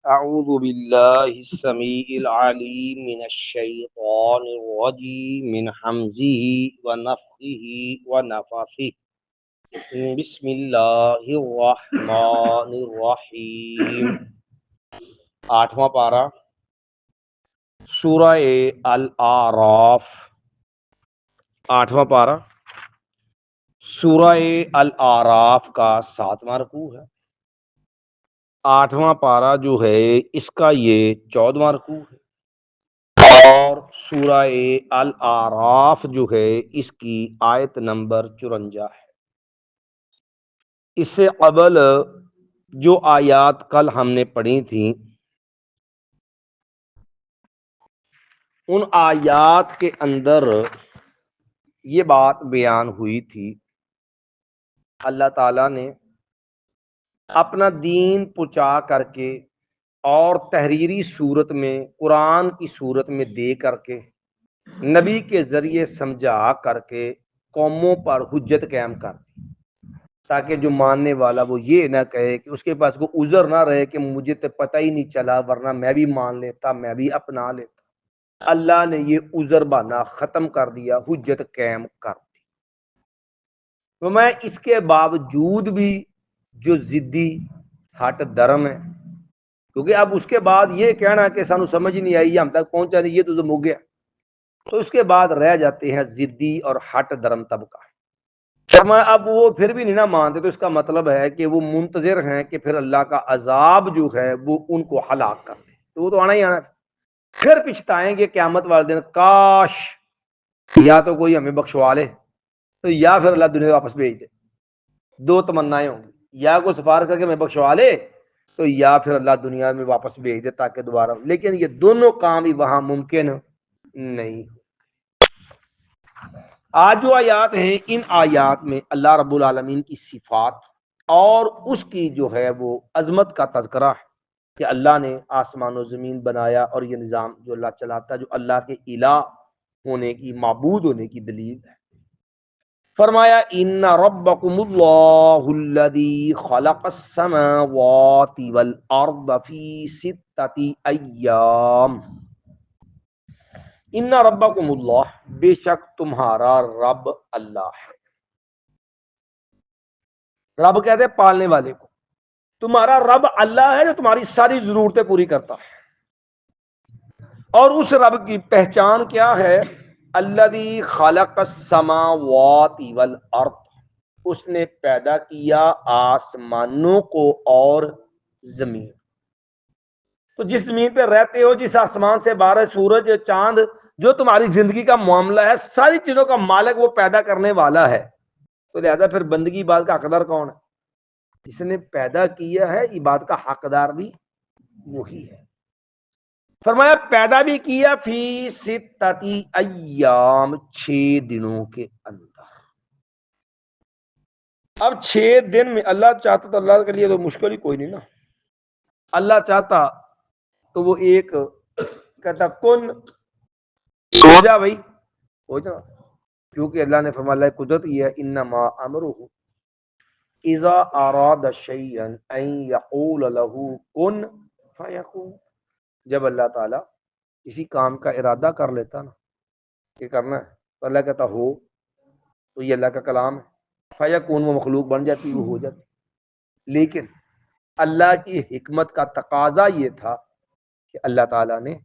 أعوذ بالله السميع العليم من الشيطان الرجيم من حمزه ونفخه ونفثه بسم الله الرحمن الرحيم آٹھواں پارہ سورہ الاعراف آٹھواں پارہ سورہ الاعراف کا 7واں رکوع ہے۔ آٹھواں پارہ جو ہے اس کا یہ 14واں رکوع ہے، اور سورہ الاعراف جو ہے اس کی آیت نمبر 54 ہے۔ اس سے قبل جو آیات کل ہم نے پڑھی تھیں ان آیات کے اندر یہ بات بیان ہوئی تھی، اللہ تعالیٰ نے اپنا دین پہنچا کر کے اور تحریری صورت میں قرآن کی صورت میں دے کر کے نبی کے ذریعے سمجھا کر کے قوموں پر حجت قائم کر دی، تاکہ جو ماننے والا وہ یہ نہ کہے کہ اس کے پاس کوئی عذر نہ رہے کہ مجھے تو پتہ ہی نہیں چلا ورنہ میں بھی مان لیتا، میں بھی اپنا لیتا۔ اللہ نے یہ عذر بہانہ ختم کر دیا، حجت قائم کر دی۔ تو میں اس کے باوجود بھی جو ضدی ہٹ درم ہے، کیونکہ اب اس کے بعد یہ کہنا کہ سانو سمجھ نہیں آئی، ہم تک پہنچا نہیں، یہ تو مک گیا، تو اس کے بعد رہ جاتے ہیں ضدی اور ہٹ درم طبقہ۔ فرمایا اب وہ پھر بھی نہیں نہ مانتے، تو اس کا مطلب ہے کہ وہ منتظر ہیں کہ پھر اللہ کا عذاب جو ہے وہ ان کو ہلاک کر دے، تو وہ تو آنا ہی آنا ہے۔ پھر پچھتائیں گے قیامت والے دن، کاش یا تو کوئی ہمیں بخشوا لے، تو یا پھر اللہ دنیا واپس بھیج دے۔ دو تمنائیں ہوں گی، یا کوئی سفارش کر کے ہمیں بخشوا لے، تو یا پھر اللہ دنیا میں واپس بھیج دے تاکہ دوبارہ، لیکن یہ دونوں کام ہی وہاں ممکن نہیں۔ آج جو آیات ہیں ان آیات میں اللہ رب العالمین کی صفات اور اس کی جو ہے وہ عظمت کا تذکرہ ہے کہ اللہ نے آسمان و زمین بنایا، اور یہ نظام جو اللہ چلاتا ہے، جو اللہ کے الہ ہونے کی، معبود ہونے کی دلیل ہے۔ فرمایا ان ربکم اللہ الذی خلق السماوات والارض فی ستۃ ایام، ان ربکم اللہ، بے شک تمہارا رب اللہ ہے۔ رب کہتے ہیں پالنے والے کو، تمہارا رب اللہ ہے جو تمہاری ساری ضرورتیں پوری کرتا ہے۔ اور اس رب کی پہچان کیا ہے؟ الذی خلق السماوات والارض، اس نے پیدا کیا آسمانوں کو اور زمین۔ تو جس زمین پہ رہتے ہو، جس آسمان سے باہر سورج چاند، جو تمہاری زندگی کا معاملہ ہے، ساری چیزوں کا مالک وہ پیدا کرنے والا ہے۔ تو لہذا پھر بندگی بات کا حقدار کون ہے؟ جس نے پیدا کیا ہے، عبادت کا حقدار بھی وہی ہے۔ فرمایا پیدا بھی کیا فی ستۃ ایام، 6 دنوں کے اندر۔ اب 6 دن میں اللہ چاہتا تو اللہ کے لیے تو مشکل ہی کوئی نہیں نا، اللہ چاہتا تو وہ ایک کہتا کن ہو جا بھائی، ہو جا، کیونکہ اللہ نے فرمایا اللہ قدرت یہ ہے، انما امرہ اذا اراد شیئا ان یقول له کن فیکون۔ جب اللہ تعالیٰ کسی کام کا ارادہ کر لیتا نا کہ کرنا ہے، تو اللہ کہتا ہو، تو یہ اللہ کا کلام ہے، فیکون، وہ مخلوق بن جاتی، وہ ہو جاتی۔ لیکن اللہ کی حکمت کا تقاضا یہ تھا کہ اللہ تعالیٰ نے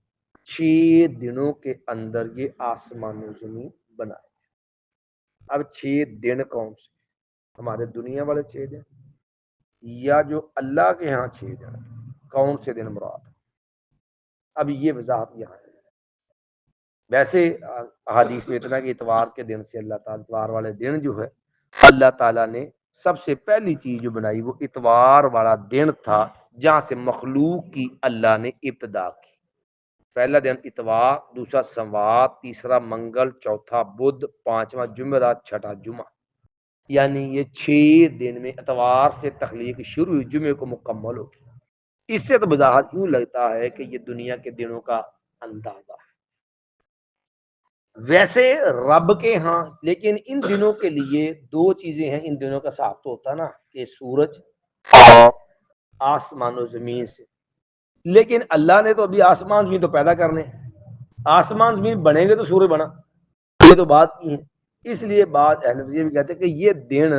6 دنوں کے اندر یہ آسمان و زمین بنائے۔ اب 6 دن کون سے؟ ہمارے دنیا والے 6 دن، یا جو اللہ کے ہاں 6 دن، کون سے دن مراد؟ اب یہ وضاحت یہاں ہے۔ ویسے احادیث میں اتنا کہ اتوار کے دن سے اللہ تعالیٰ، اتوار والے دن جو ہے اللہ تعالیٰ نے سب سے پہلی چیز جو بنائی وہ اتوار والا دن تھا، جہاں سے مخلوق کی اللہ نے ابتدا کی۔ پہلا دن اتوار، دوسرا سوار، تیسرا منگل، چوتھا بدھ، پانچواں جمعرات، چھٹا جمعہ، یعنی یہ 6 دن میں اتوار سے تخلیق شروع ہوئی، جمعے کو مکمل ہوگی۔ اس سے تو وضاحت یوں لگتا ہے کہ یہ دنیا کے دنوں کا اندازہ ہے۔ ویسے رب کے ہاں لیکن ان دنوں کے لیے 2 چیزیں ہیں، ان دنوں کا حساب تو ہوتا نا کہ سورج اور آسمان و زمین سے، لیکن اللہ نے تو ابھی آسمان زمین تو پیدا کرنے ہیں، آسمان زمین بنے گے تو سورج بنا، یہ تو بات کی ہے۔ اس لیے بعض اہل یہ بھی کہتے ہیں کہ یہ دن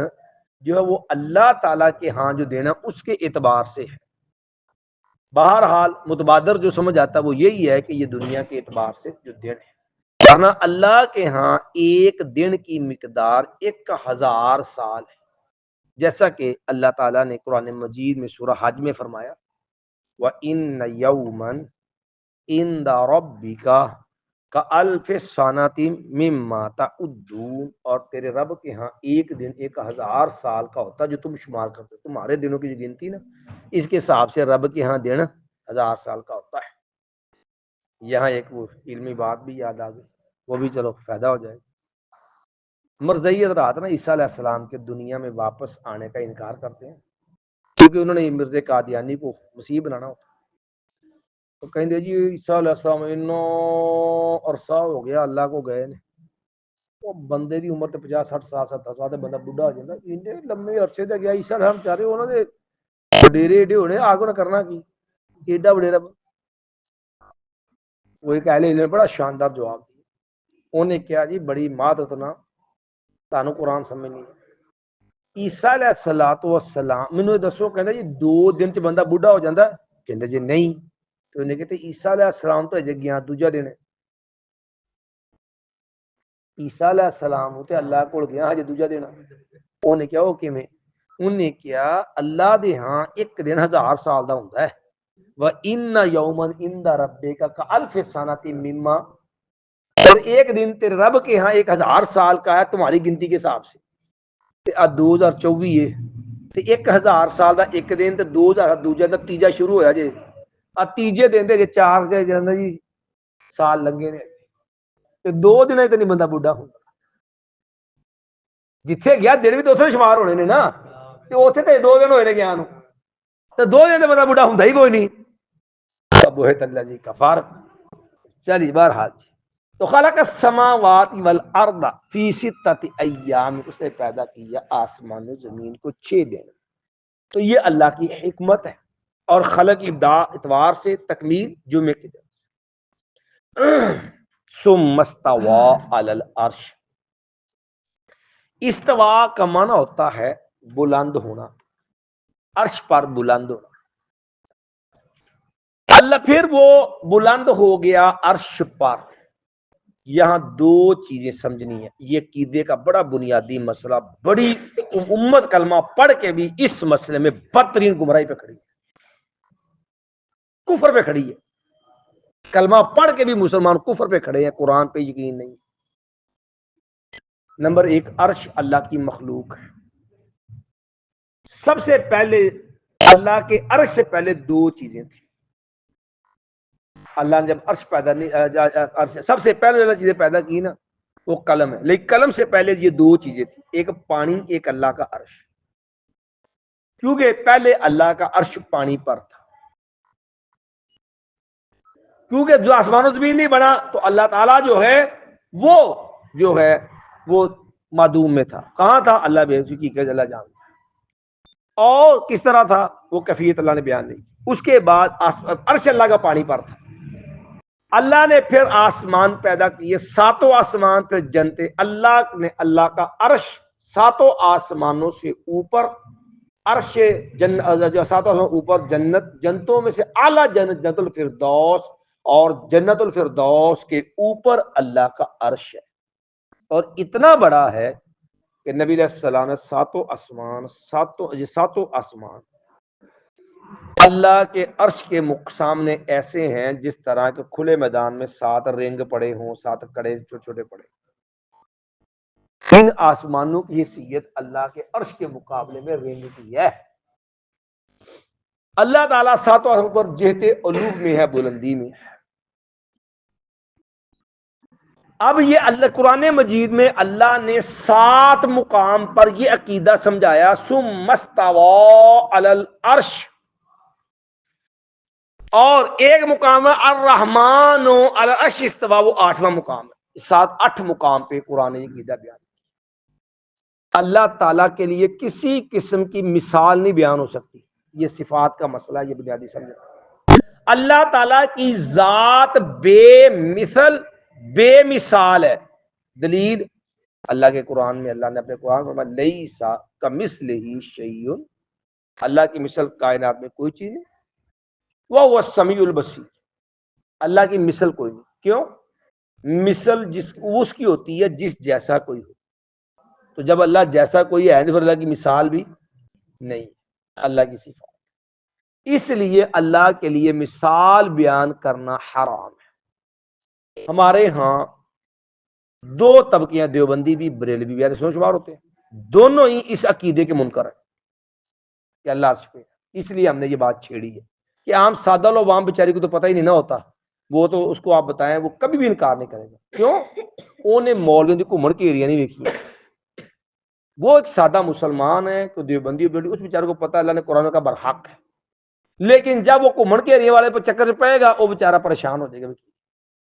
جو ہے وہ اللہ تعالیٰ کے ہاں جو دن ہے اس کے اعتبار سے ہے۔ بہرحال متبادر جو سمجھ آتا ہے وہ یہی ہے کہ یہ دنیا کے اعتبار سے جو دن ہے، ورنہ اللہ کے ہاں ایک دن کی مقدار 1000 سال ہے، جیسا کہ اللہ تعالیٰ نے قرآن مجید میں سورہ حج میں فرمایا وَإِنَّ يَوْمًا عِندَ رَبِّكَ كَأَلْفِ سَنَةٍ مِّمَّا تَعُدُّونَ، اور تیرے رب کے ہاں ایک دن 1000 سال کا ہوتا ہے جو تم شمار کرتے ہو، تمہارے دنوں کی جو گنتی نا اس کے حساب سے رب کے ہاں دن 1000 سال کا ہوتا ہے۔ یہاں ایک وہ علمی بات بھی یاد آ گئی، وہ بھی چلو فائدہ ہو جائے گا۔ مرزیت رات نا عیسیٰ علیہ السلام کے دنیا میں واپس آنے کا انکار کرتے ہیں، کیونکہ انہوں نے مرزا قادیانی کو مسیح بنانا ہوتا، تو کہیں دے جی عیسیٰ علیہ السلام عرصہ ہو گیا اللہ کو گئے نے، وہ بندے دی عمر تے 50 60 سال 70 سال تے بندہ بڈھا ہو جائے، انہیں لمبے عرصے تے گیا عیسیٰ علیہ السلام چاہ رہے انہوں نے وڈیرے ایڈے ہونے آگے نہ کرنا کی ایڈا وڈیرا۔ وہ ایک اہل علم نے بڑا شاندار جواب دیا، انہیں کیا جی بڑی مادت نہ تانوں قرآن سمجھ نہیں عیسیٰ علیہ السلام مینوں دسو کہندا جی 2 دن چ بندہ بڈھا ہو جاندا، کہندا جی نہیں، تو انہیں کہتے عیسیٰ علیہ السلام تو اجے گیا دوجا دن ہے، عیسیٰ علیہ السلام تے اللہ کول گیا ہجے دوجا دن، انہیں کیا وہ کیویں، انہیں کیا اللہ دے ہاں ایک دن 1000 سال دا ہوندا ہے، وَإِنَّ يَوْمًا عِندَ رَبِّكَ كَأَلْفِ سَنَةٍ مِّمَّا، اور ایک دن تیرے رب کے ہاں 1000 سال کا ہے تمہاری گنتی کے حساب سے، تے 2024 ہے تے 1000 سال دا ایک دن تے 2000 دوجا دا تیجا شروع ہویا جے، تیجے دن دے 4 جی سال لگے نے، تے 2 دن تے نہیں بندہ بڈھا ہوں، جتھے گیا دن بھی تو اتنے شمار ہونے نے نا، تے اوتھے تے 2 دن ہوئے نے گیا نو، تے 2 دن تے بندہ بڈھا ہوندا ہی کوئی نہیں، بہت اللہ جی کفار۔ چلی بہرحال جی، تو خلق السماوات والارض فی 6 ایام، اس نے پیدا کیا آسمان و زمین کو 6 دن، تو یہ اللہ کی حکمت ہے، اور خلق ابداع اتوار سے تکمیل جمعے کے دن۔ ثم استوى علی العرش، استوا کا معنی ہوتا ہے بلند ہونا، عرش پر بلند ہونا، اللہ پھر وہ بلند ہو گیا عرش پر۔ یہاں 2 چیزیں سمجھنی ہے، یہ عقیدے کا بڑا بنیادی مسئلہ، بڑی امت کلمہ پڑھ کے بھی اس مسئلے میں بدترین گمراہی پہ کھڑی ہے، کفر پہ کھڑی ہے، کلمہ پڑھ کے بھی مسلمان کفر پہ کھڑے ہیں، قرآن پہ یقین نہیں۔ نمبر 1، عرش اللہ کی مخلوق ہے، سب سے پہلے اللہ کے عرش سے پہلے 2 چیزیں تھیں، اللہ نے جب عرش پیدا نہیں، سب سے پہلے جو چیزیں پیدا کی نا وہ قلم ہے، لیکن قلم سے پہلے یہ 2 چیزیں تھیں، ایک پانی، ایک اللہ کا عرش، کیونکہ پہلے اللہ کا عرش پانی پر تھا، کیونکہ جو آسمان و زمین نہیں بنا تو اللہ تعالیٰ جو ہے وہ معدوم میں تھا، کہاں تھا اللہ بے کی اللہ جانتا، اور کس طرح تھا وہ کیفیت اللہ نے بیان نہیں۔ اس کے بعد عرش اللہ کا پانی پر تھا، اللہ نے پھر آسمان پیدا کیے، 7 آسمان پھر جنتیں، اللہ نے اللہ کا عرش 7 آسمانوں سے اوپر، عرش جو 7 آسمان اوپر جنتوں میں سے اعلیٰ جنت جنت الفردوس، اور جنت الفردوس کے اوپر اللہ کا عرش ہے، اور اتنا بڑا ہے کہ نبی علیہ السلام نے 7 آسمان اللہ کے عرش کے سامنے ایسے ہیں جس طرح کے کھلے میدان میں 7 رنگ پڑے ہوں، 7 کڑے چھوٹے چھوٹے پڑے، ان آسمانوں کی حیثیت اللہ کے عرش کے مقابلے میں رنگ کی ہے۔ اللہ تعالیٰ 7 آسمانوں پر جہت علو میں ہے، بلندی میں ہے۔ اب یہ اللہ قرآن مجید میں اللہ نے 7 مقام پر یہ عقیدہ سمجھایا، ثم استوى علی العرش، اور ایک مقام ہے الرحمن علی العرش استوى، وہ 8واں مقام ہے، 8 مقام پہ قرآن یہ عقیدہ بیان۔ اللہ تعالیٰ کے لیے کسی قسم کی مثال نہیں بیان ہو سکتی، یہ صفات کا مسئلہ، یہ بنیادی سمجھ۔ اللہ تعالیٰ کی ذات بے مثل بے مثال ہے. دلیل اللہ کے قرآن میں، اللہ نے اپنے قرآن میں فرمایا لیسا کمثلہ شیء، اللہ کی مثل کائنات میں کوئی چیز نہیں. وہ السمیع البصیر، اللہ کی مثل کوئی نہیں. کیوں؟ مثل جس اس کی ہوتی ہے جس جیسا کوئی ہو. تو جب اللہ جیسا کوئی ہے تو پھر اللہ کی مثال بھی نہیں، اللہ کی صفات. اس لیے اللہ کے لیے مثال بیان کرنا حرام ہے. ہمارے ہاں دو طبقیاں، دیوبندی بھی بریلوی بھی ایسے شمار ہوتے ہیں، دونوں ہی اس عقیدے کے منکر ہیں کہ اللہ عرش پہ. اس لیے ہم نے یہ بات چھیڑی ہے کہ عام سادہ لوگ عام بیچاری کو تو پتہ ہی نہیں نہ ہوتا، وہ تو اس کو آپ بتائیں وہ کبھی بھی انکار نہیں کرے گا. کیوں؟ انہیں مولویوں کی گھومن کی ایریا نہیں دیکھی. وہ ایک سادہ مسلمان ہے تو دیوبندی اس بیچارے کو پتہ اللہ نے قرآن کا برحق ہے، لیکن جب وہ گھومن کے ایریا والے پہ چکر پائے گا وہ بیچارہ پریشان ہو جائے گا.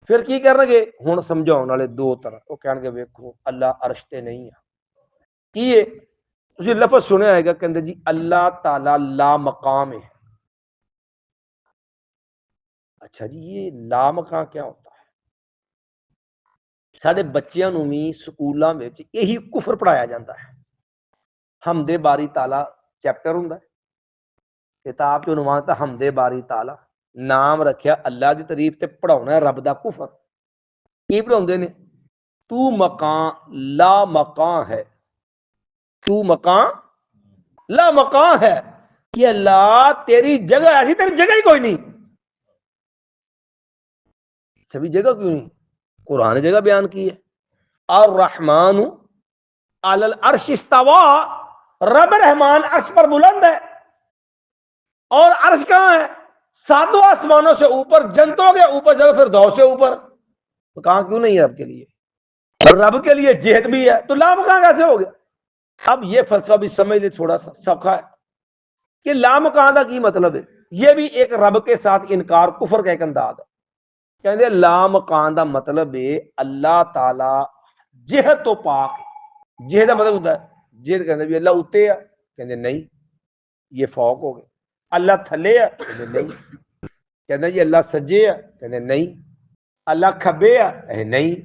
پھر کی کرنے گے ہوں سمجھاؤ والے دو طرح، وہ کہنے گے ویکھو اللہ عرش تے نہیں ہے. یہ تسی لفظ سنے آئے گا کہ جی اللہ تعالی لا مقام ہے. اچھا جی یہ لا مقام کیا ہوتا ہے؟ سارے بچیاں نوں بھی سکولاں وچ یہی کفر پڑھایا جاتا ہے. حمد باری تعالی چیپٹر ہوندا ہے، کتاب جو عنوان تھا حمد باری تعالی، نام رکھیا اللہ دی تعریف تے پڑھاونا ہے رب دا کفر. کی پڑھاوندے نے؟ تو مکان لا مکان ہے، تو مکان لا مکان ہے کہ اللہ تیری جگہ ایسی، تیری جگہ ہی کوئی نہیں. سبھی جگہ کیوں نہیں؟ قرآن نے جگہ بیان کی ہے. الرحمن علی العرش استوى، رب رحمان عرش پر بلند ہے. اور عرش کہاں ہے؟ ساتوں آسمانوں سے اوپر، جنتوں کے اوپر، جب پھر دو سے اوپر. تو کہاں کیوں نہیں ہے رب کے لیے؟ اور رب کے لیے جہت بھی ہے تو لا مکان کیسے ہو گیا؟ اب یہ فلسفہ بھی سمجھ لے، تھوڑا سا سوکھا ہے کہ لا مکان کا کی مطلب ہے. یہ بھی ایک رب کے ساتھ انکار، کفر کا ایک انداز ہے. کہتے لا مکان کا مطلب ہے اللہ تعالی جہت تو پاک. جہت کا مطلب ہوتا ہے جہت کہتے بھی اللہ اتے ہے، کہتے نہیں یہ فوق ہو گئے. اللہ تھلے ہے، کہتے نہیں. کہتے جی اللہ سجے ہے، کہتے نہیں. اللہ کھبے ہے، نہیں.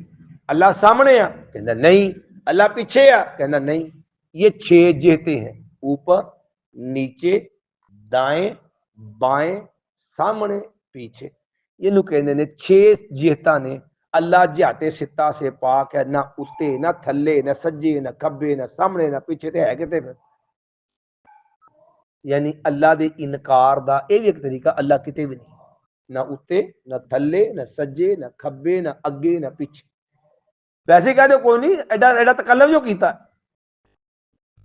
اللہ سامنے ہے، کہتے نہیں. اللہ پیچھے ہے، کہتے نہیں. یہ 6 جہتیں ہیں، اوپر نیچے دائیں بائیں سامنے پیچھے. یہ کہتے ہیں 6 جہتاں نے. اللہ جہتے ستا سے پاک ہے، نہ اتے نہ تھلے نہ سجے نہ کھبے نہ سامنے نہ پیچھے. تے ہے کتے پھر؟ یعنی اللہ دے انکار دا یہ بھی ایک طریقہ، اللہ کتے بھی نہیں، نہ اتے نہ تھلے نہ سجے نہ کھبے نہ اگے نہ پیچھے. ویسے کہہ دو کوئی نہیں، ایڈا ایڈا تکلف جو کیتا ہے.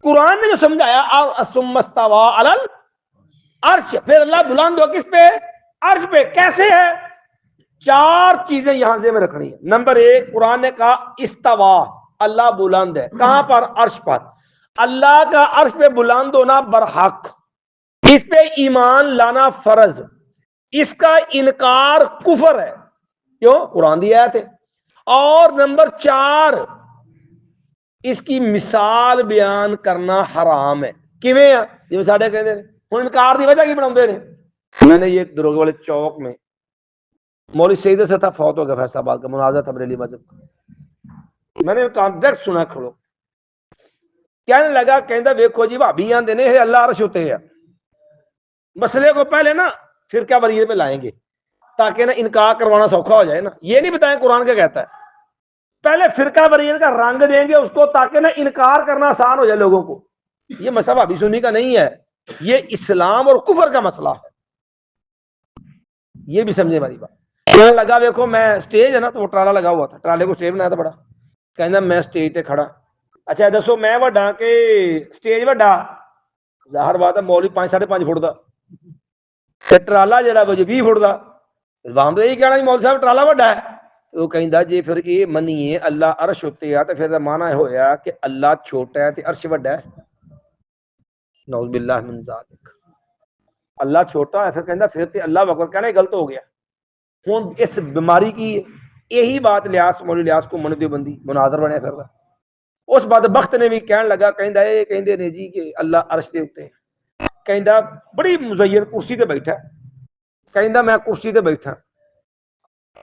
قرآن نے جو سمجھایا ثم استوى علی العرش، پھر اللہ بلند ہو کس پہ؟ عرش پہ. کیسے ہے؟ 4 چیزیں یہاں سے میں رکھنی ہے. نمبر 1، قرآن نے کہا استوا، اللہ بلند ہے. کہاں پر؟ عرش پر. اللہ کا عرش پہ بلند ہونا برحق، اس پہ ایمان لانا فرض. اس کا انکار کفر ہے. کیوں؟ قرآن دی آیت ہے. اور نمبر 4، اس کی مثال بیان کرنا حرام ہے. کیویں ہے؟ جی ساڈے کہندے نے ہن انکار دی وجہ کی بناوندے نے. میں نے یہ دروگے والے چوک میں مولوی سید سے تھا، فوت ہو گیا، فیصل آباد کا، مناظر تھا بریلی مذہب کا. میں نے کانٹیکٹ سنا کھڑو، کہنے لگا کہندا ویکھو جی بھابی آندے نے اللہ عرش ہوتے ہے. مسئلے کو پہلے نا فرقہ واریت پہ لائیں گے تاکہ نا انکار کروانا سوکھا ہو جائے نا. یہ نہیں بتائیں قرآن کیا کہتا ہے، پہلے فرقہ واریت کا رنگ دیں گے اس کو تاکہ نا انکار کرنا آسان ہو جائے لوگوں کو. یہ مسئلہ بھابی سنی کا نہیں ہے، یہ اسلام اور کفر کا مسئلہ ہے. یہ بھی سمجھے ہماری بات. کہنے لگا دیکھو میں سٹیج ہے نا تو وہ ٹرالا لگا ہوا تھا، ٹرالے کو سٹیج بنایا تھا بڑا. کہنا میں سٹیج تے کھڑا. اچھا دسو میں وڈا کہ سٹیج وڈا؟ ظاہر بات ہے مولوی 5 5.5 فٹ دا تے ٹرالا جڑا وہ 20 فٹ دا. وہاں تو یہی کہنا جی مولوی صاحب ٹرالا وڈا ہے. وہ کہندا جی پھر یہ منیے اللہ عرش ہوتے ہے تو پھر مانا ہویا کہ اللہ چھوٹا ہے تے عرش وڈا ہے. نعوذ باللہ من ذالک. اللہ چھوٹا ہے، پھر کہندا پھر تے اللہ اکبر کہنا غلط ہو گیا. ہوں اس بیماری کی یہی بات لیاس مولوی لیاس کو من دیوبندی مناظر بنیا پھر رہا. اس بدبخت نے بھی کہنے لگا کہندا اے کہندے نے جی کہ اللہ عرش دے اوتے. کہندا بڑی مزین کرسی تے بیٹھا ਕਹਿੰਦਾ ਮੈਂ ਕੁਰਸੀ ਤੇ ਬੈਠਾ,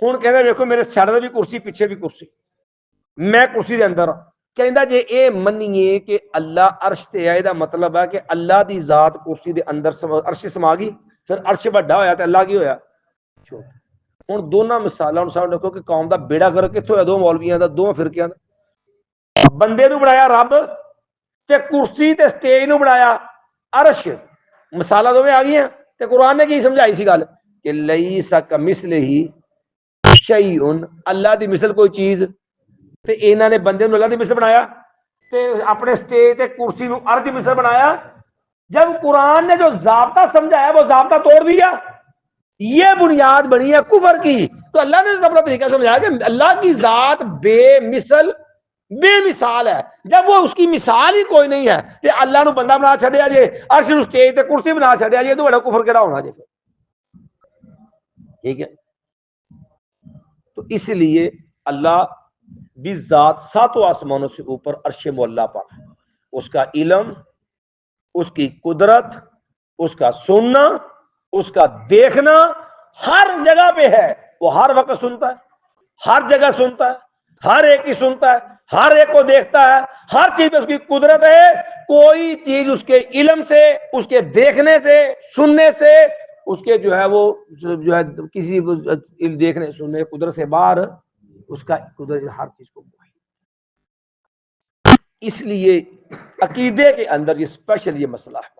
ਹੁਣ ਕਹਿੰਦਾ ਵੇਖੋ ਮੇਰੇ ਸਿਰ ਤੇ ਵੀ ਕੁਰਸੀ, ਪਿੱਛੇ ਵੀ ਕੁਰਸੀ, ਮੈਂ ਕੁਰਸੀ ਦੇ ਅੰਦਰ। ਕਹਿੰਦਾ ਜੇ ਇਹ ਮੰਨੀਏ کہ اللہ عرش تے ہے، دا مطلب ہے کہ اللہ دی ذات کرسی دے اندر عرش سما گئی، پھر عرش بڑا ہویا تے اللہ کی ہویا چھوٹا۔ ہن دونوں مثالاں نوں سامنے رکھو کہ قوم دا بیڑا گرک کتھوں ہویا، دو مولویاں دا، دو فرقیاں دا۔ بندے نوں بنایا رب تے کرسی تے سٹیج نوں بنایا عرش، مثالاں دوویں آ گئیاں۔ تے قرآن نے کی سمجھائی سی گل کہ لیس کمثلہ شیء، اللہ دی مثل کوئی چیز، تے انہاں نے بندے نوں اللہ دی مثل بنایا تے اپنے سٹیج تے کرسی نوں عرش دی مثل بنایا۔ جب قرآن نے جو ضابطہ سمجھایا وہ ضابطہ توڑ دیا، یہ بنیاد بنی ہے کفر کی۔ تو اللہ نے اپنا طریقہ سمجھایا کہ اللہ کی ذات بے مثل بے مثال ہے، جب وہ اس کی مثال ہی کوئی نہیں ہے تے اللہ نو بندہ بنا چھڈیا جے، عرش نو سٹیج تے کرسی بنا چھڈیا جے، تو بڑا کفر کیڑا ہونا جے؟ ٹھیک ہے، تو اس لیے اللہ بھی ذات ساتوں آسمانوں سے اوپر عرش معلیٰ پر ہے، اس کا علم، اس کی قدرت، اس کا سننا، اس کا دیکھنا ہر جگہ پہ ہے۔ وہ ہر وقت سنتا ہے، ہر جگہ سنتا ہے، ہر ایک کی سنتا ہے، ہر ایک کو دیکھتا ہے، ہر چیز میں اس کی قدرت ہے۔ کوئی چیز اس کے علم سے، اس کے دیکھنے سے، سننے سے، اس کے جو ہے وہ جو ہے کسی دیکھنے سننے قدرت سے باہر اس کا قدرت ہر چیز کو۔ اس لیے عقیدے کے اندر یہ اسپیشل یہ مسئلہ ہے۔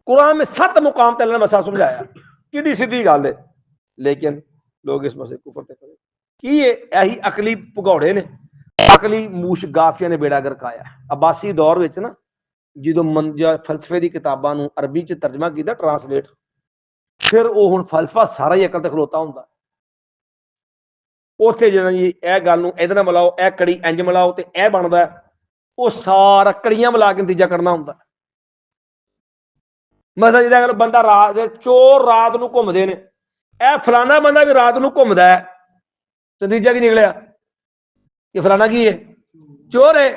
قرآن میں 7 مقام تے اللہ نے مسئلہ سمجھایا، کیڑی سیدھی گل ہے، لیکن لوگ اس مسئلے کفر تے کرے کی یہی عقلی پگوڑے نے، عقلی موش گافیاں نے بیڑا گرکایا۔ عباسی دور وچ نا جدوں فلسفے دی کتاباں نوں عربی چ ترجمہ کیتا ٹرانسلیٹ، پھر وہ ہن فلسفہ سارا ہی عقل تے کھلوتا ہوندا، اوتھے جڑا جی اے گل نوں ادھر ملاؤ، اے کڑی انج ملاؤ تے اے بندا ہے، وہ سارا کڑیاں ملا کے نتیجہ کرنا ہوندا ہے۔ مثلا جی اگر بندہ رات چور رات نو گھومدے نے، اے فلانا بندہ بھی رات نو گھومدا ہے، تو نتیجہ کی نکلیا کہ فلانا کی ہے؟ چور ہے۔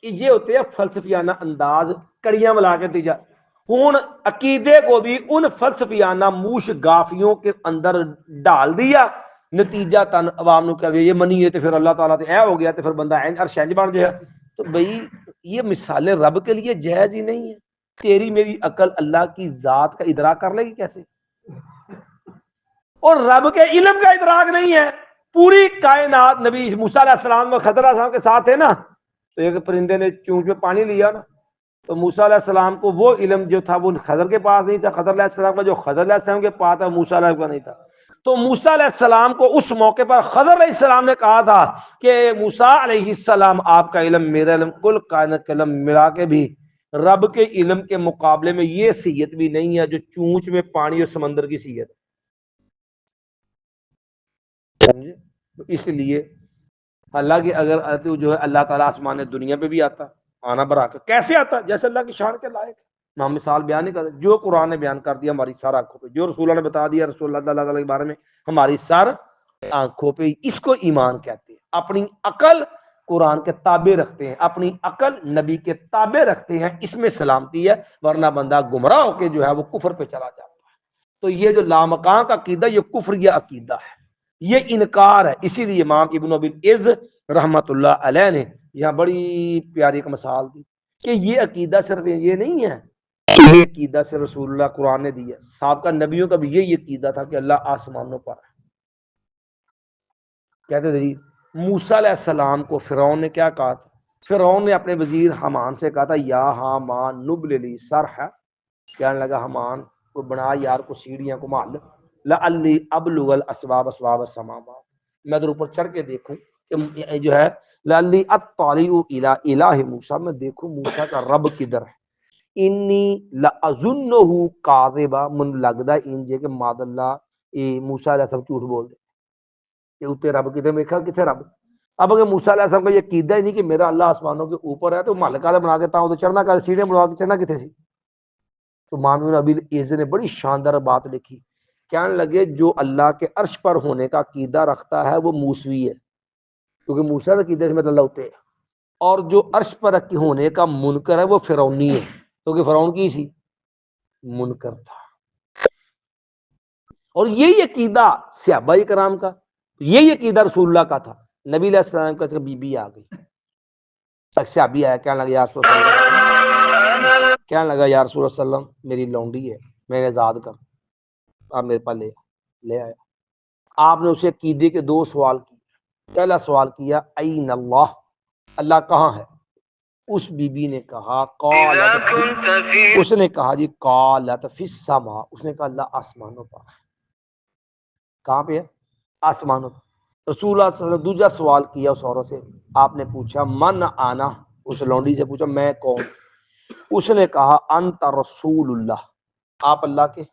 یہ ہوتے ہیں فلسفیانہ انداز، کڑیاں ملا کے نتیجہ۔ ہوں عقیدے کو بھی ان فلسفیانہ موش گافیوں کے اندر ڈال دیا، نتیجہ تن عوام نو کہ یہ منیے تو پھر اللہ تعالیٰ تے اے ہو گیا، تو پھر بندہ عرش انج بن جائے۔ تو بھئی یہ مثالیں رب کے لیے جائز ہی نہیں ہے۔ تیری میری عقل اللہ کی ذات کا ادراک کر لے گی کیسے؟ اور رب کے علم کا ادراک نہیں ہے۔ پوری کائنات نبی موسیٰ علیہ السلام و خضر علیہ السلام کے ساتھ ہے نا، تو ایک پرندے نے چونچ میں پانی لیا نا، تو موسیٰ علیہ السلام کو وہ علم جو تھا وہ خضر کے پاس نہیں تھا، خضر علیہ السلام کا جو خضر علیہ السلام کے پاس تھا موسیٰ علیہ السلام کا نہیں تھا۔ تو موسیٰ علیہ السلام کو اس موقع پر خضر علیہ السلام نے کہا تھا کہ موسیٰ علیہ السلام آپ کا علم میرا علم کل کائنات کا علم ملا کے بھی رب کے علم کے مقابلے میں یہ صیت بھی نہیں ہے جو چونچ میں پانی اور سمندر کی صیت۔ اس لیے حالانکہ اگر جو ہے اللہ تعالیٰ آسمان دنیا پہ بھی آتا، آنا برا کر کیسے آتا؟ جیسے اللہ کی شان کے لائق ہے، ہم مثال بیان نہیں کرتے، جو قرآن نے بیان کر دیا ہماری سر آنکھوں پہ، جو رسول اللہ نے بتا دیا رسول اللہ تعالیٰ کے بارے میں ہماری سر آنکھوں پہ، اس کو ایمان کہتے ہیں۔ اپنی عقل قرآن کے تابع رکھتے ہیں، اپنی عقل نبی کے تابع رکھتے ہیں، اس میں سلامتی ہے، ورنہ بندہ گمراہ ہو کے جو ہے وہ کفر پہ چلا جاتا ہے۔ تو یہ جو لامکان کا عقیدہ یہ کفریہ عقیدہ ہے، یہ انکار ہے۔ اسی لیے امام ابن ابی العز رحمت اللہ علیہ نے یہاں بڑی پیاری ایک مثال دی کہ یہ عقیدہ صرف یہ نہیں ہے، یہ عقیدہ سے رسول اللہ قرآن نے دی ہے، سابقہ نبیوں کا بھی یہی عقیدہ تھا کہ اللہ آسمانوں پر ہے۔ کہتے تھے موسیٰ علیہ السلام کو فرعون نے کیا کہا تھا؟ فرعون نے اپنے وزیر حامان سے کہا تھا یا حامان نبل لی صرحا، کہنے لگا حامان کو بنا یار کو سیڑھیاں کو مال لعلی ابلغ الاسباب اسباب السماوات، میں ادھر اوپر چڑھ کے دیکھوں کہ جو ہے لعلی اطلع الی الہ موسیٰ، میں دیکھوں موسیٰ کا رب کدھر ہے، انی لاظنہ کاذبا، من لگدا انجے کہ ماد اللہ موسیٰ علیہ السلام جھوٹ بول دے کہ اتنے رب کدھر، میں کہا کتنے رب؟ اب اگر موسیٰ علیہ السلام کا یہ عقیدہ ہی نہیں کہ میرا اللہ آسمانوں کے اوپر ہے، تو محل کا بنا کے تاؤں تو چڑھنا کا سیڑھیاں بنا کے چڑھنا کتنے سی؟ تو امام ابن ابی العز نے بڑی شاندار بات لکھی، کہنے لگے جو اللہ کے عرش پر ہونے کا عقیدہ رکھتا ہے وہ موسوی ہے، کیونکہ موسیٰ کا عقیدہ میں اللہ ہوتے ہے، اور جو عرش پر ہونے کا منکر ہے وہ فرعونی ہے، کیونکہ فرعون کی سی منکر تھا۔ اور یہی عقیدہ صحابہ کرام کا، یہی عقیدہ رسول اللہ کا تھا. نبی علیہ السلام کا بی بی آ گئی، ایک صحابی آیا، کہنے لگا یا رسول اللہ، کہنے لگا یا رسول اللہ صلی اللہ علیہ وسلم میری لونڈی ہے، میں نے آزاد کر، آپ میرے پاس لے آیا. آپ نے اسے عقیدے کے 2 سوال کیے. پہلا سوال کیا این اللہ، اللہ کہاں ہے؟ اس بی بی نے کہا اس نے کہا جی قالت فی السماء، اس نے کہا اللہ آسمانوں پر. کہاں پہ ہے؟ آسمانوں پر. رسول اللہ صلی اللہ علیہ وسلم دوسرا سوال کیا اس عورت سے، آپ نے پوچھا من آنا، اس لونڈی سے پوچھا میں کون؟ اس نے کہا انت رسول اللہ، آپ اللہ کے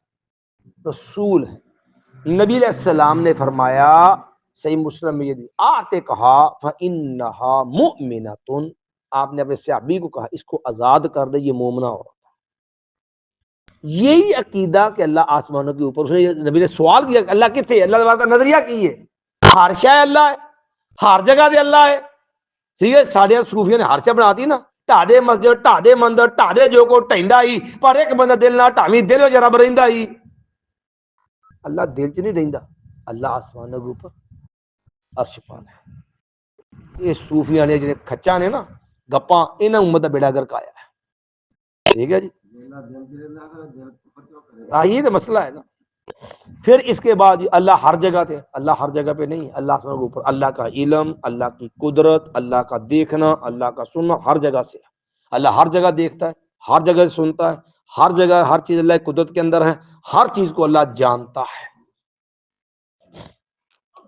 رسول ہیں. نبی علیہ السلام نے فرمایا صحیح مسلم میں یہ دی آتے کہا فَإِنَّهَا مُؤْمِنَةٌ، آپ نے اپنے صحابی کو کہا اس کو آزاد کر دے، یہ مومنہ ہو. یہی عقیدہ کہ اللہ آسمانوں کے اوپر. اس نے نبی نے سوال کیا اللہ کتنے؟ اللہ کا نظریہ کی ہے ہر شے اللہ ہے، ہر جگہ دے اللہ ہے. ٹھیک ہے، ساڑھے صوفیہ نے ہر شے بنا دی نا، ٹا دے مسجد، ٹا دے مندر، ٹا دے جو کو ٹہندا ہی، پر ایک بندہ دل نہ ٹاوی، دل وچ رب رہندا ہی. اللہ دل چ نہیں رہندا، اللہ آسمانوں کے اوپر عرش پال ہے. یہ صوفیاں نے جڑے کھچا نے نا گپاں، انہاں امت دا بیڑا گرک آیا ہے. ٹھیک ہے جی، یہ تو مسئلہ ہے نا. پھر اس کے بعد اللہ ہر جگہ تھے، اللہ ہر جگہ پہ نہیں، اللہ آسمان کے اوپر. اللہ کا علم، اللہ کی قدرت، اللہ کا دیکھنا، اللہ کا سننا ہر جگہ سے. اللہ ہر جگہ دیکھتا ہے، ہر جگہ سے سنتا ہے، ہر جگہ ہر چیز اللہ کی قدرت کے اندر ہے، ہر چیز کو اللہ جانتا ہے.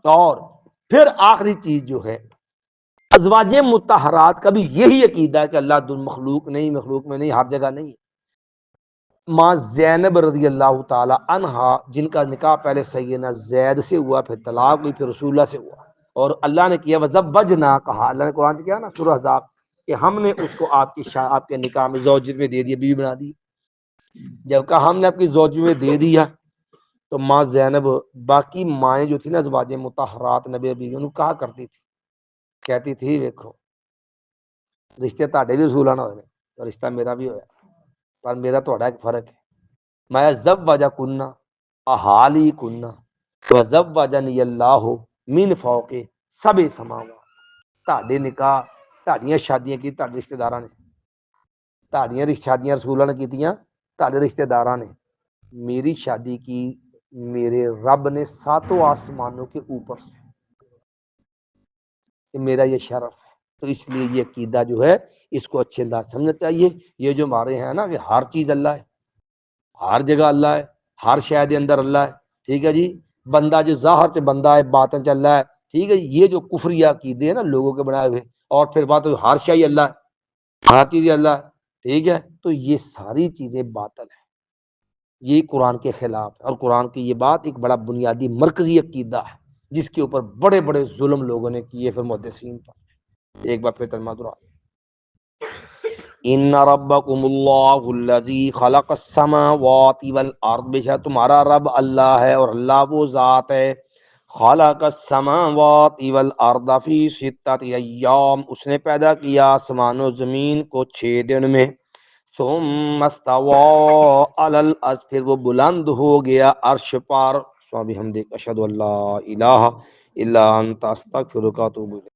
اور پھر آخری چیز جو ہے ازواج مطہرات کا بھی یہی عقیدہ ہے کہ اللہ مخلوق نہیں، مخلوق میں نہیں، ہر جگہ نہیں. ماں زینب رضی اللہ تعالی عنہا جن کا نکاح پہلے سیدنا زید سے ہوا، پھر طلاق ہوئی، پھر رسول اللہ سے ہوا، اور اللہ نے کیا وزوجنا، کہا اللہ نے قرآن سے کیا نا سورہ احزاب کہ ہم نے اس کو آپ کے نکاح میں زوجیت میں دے دیا، بیوی بنا دی. جب کہا ہم نے آپ کی زوجیت میں دے دیا تو ماں زینب باقی مائیں جو تھی نا ازواج مطہرات نبی بیوی انہوں کہا کرتی تھی، کہتی تھی دیکھو رشتے تہاڈے بھی رسولانا ہوئے اور رشتہ میرا بھی ہوا، پر میرا تھوڑا ایک فرق ہے. میں زوجہ کنہ احالی کنہ وزوجنی اللہ من فوق سبع سماوات. تہاڈے نکاح، تہاڈیاں شادیاں کی تہاڈے رشتہ داراں نے، تہاڈیاں شادیاں رسول اللہ نے کیتیاں تہاڈے رشتہ داراں نے، میری شادی کی میرے رب نے 7 آسمانوں کے اوپر سے. کہ میرا یہ شرف ہے. تو اس لیے یہ عقیدہ جو ہے اس کو اچھے انداز سمجھنا چاہیے. یہ جو ہمارے ہیں نا کہ ہر چیز اللہ ہے، ہر جگہ اللہ ہے، ہر شے دے اندر اللہ ہے. ٹھیک ہے جی، بندہ جو ظاہر سے بندہ ہے، باطن چ اللہ ہے. ٹھیک ہے، یہ جو کفریہ عقیدے ہیں نا لوگوں کے بنائے ہوئے، اور پھر بات ہر شے اللہ ہے، ہر چیز اللہ ہے. ٹھیک ہے، تو یہ ساری چیزیں باطل ہیں، یہ قرآن کے خلاف ہے. اور قرآن کی یہ بات ایک بڑا بنیادی مرکزی عقیدہ ہے جس کے اوپر بڑے بڑے ظلم لوگوں نے کیے پھر محدثین پر. ایک بار پھر ترجمہ دورا ان ربکم اللہ الذی خلق السماوات والارض، بے شک تمہارا رب اللہ ہے اور اللہ وہ ذات ہے خلق السماوات والارض فی 6 ایام، اس نے پیدا کیا آسمان و زمین کو 6 دن میں. ثم استوى علی العرش، پھر وہ بلند ہو گیا عرش پر. سبحانک اشہد ان لا الہ الا انت استغفرک و اتوب الیک.